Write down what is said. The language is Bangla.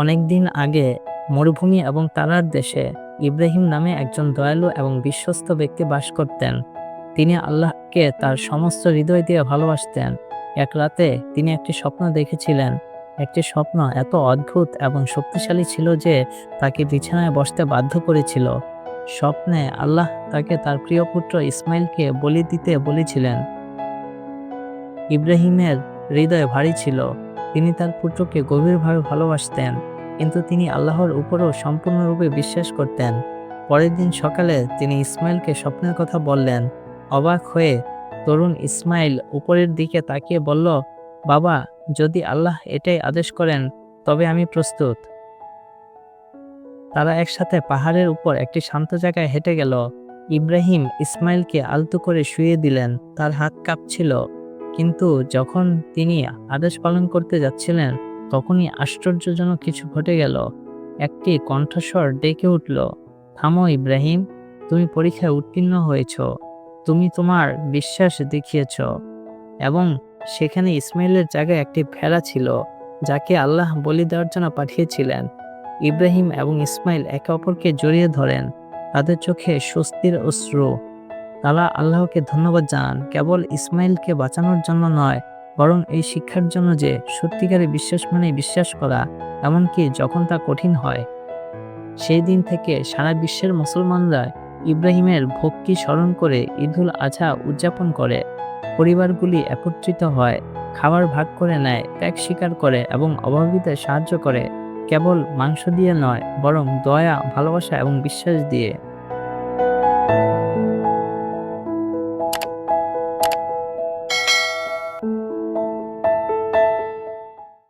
অনেক দিন আগে মরুভূমি এবং তারার দেশে ইব্রাহিম নামে একজন দয়ালু এবং বিশ্বস্ত ব্যক্তি বাস করতেন। তিনি আল্লাহকে তার সমস্ত হৃদয় দিয়ে ভালোবাসতেন। এক রাতে তিনি একটি স্বপ্ন দেখেছিলেন। একটি স্বপ্ন এত অদ্ভুত এবং শক্তিশালী ছিল যে তাকে বিছানায় বসতে বাধ্য করেছিল। স্বপ্নে আল্লাহ তাকে তার প্রিয় পুত্র ইসমাইলকে বলি দিতে বলেছিলেন। ইব্রাহিমের হৃদয় ভারী ছিল। তিনি তার পুত্রকে গভীরভাবে ভালোবাসতেন, কিন্তু তিনি আল্লাহর উপরও সম্পূর্ণরূপে বিশ্বাস করতেন। পরের দিন সকালে তিনি ইসমাইলকে স্বপ্নের কথা বললেন। অবাক হয়ে তরুণ ইসমাইল উপরের দিকে তাকিয়ে বলল, বাবা, যদি আল্লাহ এটাই আদেশ করেন তবে আমি প্রস্তুত। তারা একসাথে পাহাড়ের উপর একটি শান্ত জায়গায় হেঁটে গেল। ইব্রাহিম ইসমাইলকে আলতো করে শুইয়ে দিলেন। তার হাত কাঁপছিল, কিন্তু যখন তিনি আদেশ পালন করতে যাচ্ছিলেন তখনই আশ্চর্যজনক কিছু ঘটে গেল। একটি কণ্ঠস্বর ডেকে উঠল, থামো ইব্রাহিম, তুমি পরীক্ষায় উত্তীর্ণ হয়েছ, তুমি তোমার বিশ্বাস দেখিয়েছ। এবং সেখানে ইসমাইলের জায়গায় একটি ভেড়া ছিল, যাকে আল্লাহ বলি দেওয়ার জন্য পাঠিয়েছিলেন। ইব্রাহিম এবং ইসমাইল একে অপরকে জড়িয়ে ধরেন। তাদের চোখে স্বস্তির অশ্রু। তারা আল্লাহকে ধন্যবাদ জানান, কেবল ইসমাইলকে বাঁচানোর জন্য নয়, বরং এই শিক্ষার জন্য যে সত্যিকারে বিশ্বাস মানে বিশ্বাস করা, এমনকি যখন তা কঠিন হয়। সেই দিন থেকে সারা বিশ্বের মুসলমানরা ইব্রাহিমের ভক্তি স্মরণ করে ঈদুল আজহা উদযাপন করে। পরিবারগুলি একত্রিত হয়, খাবার ভাগ করে নেয়, ত্যাগ স্বীকার করে এবং অভাবীদের সাহায্য করে, কেবল মাংস দিয়ে নয়, বরং দয়া, ভালোবাসা এবং বিশ্বাস দিয়ে।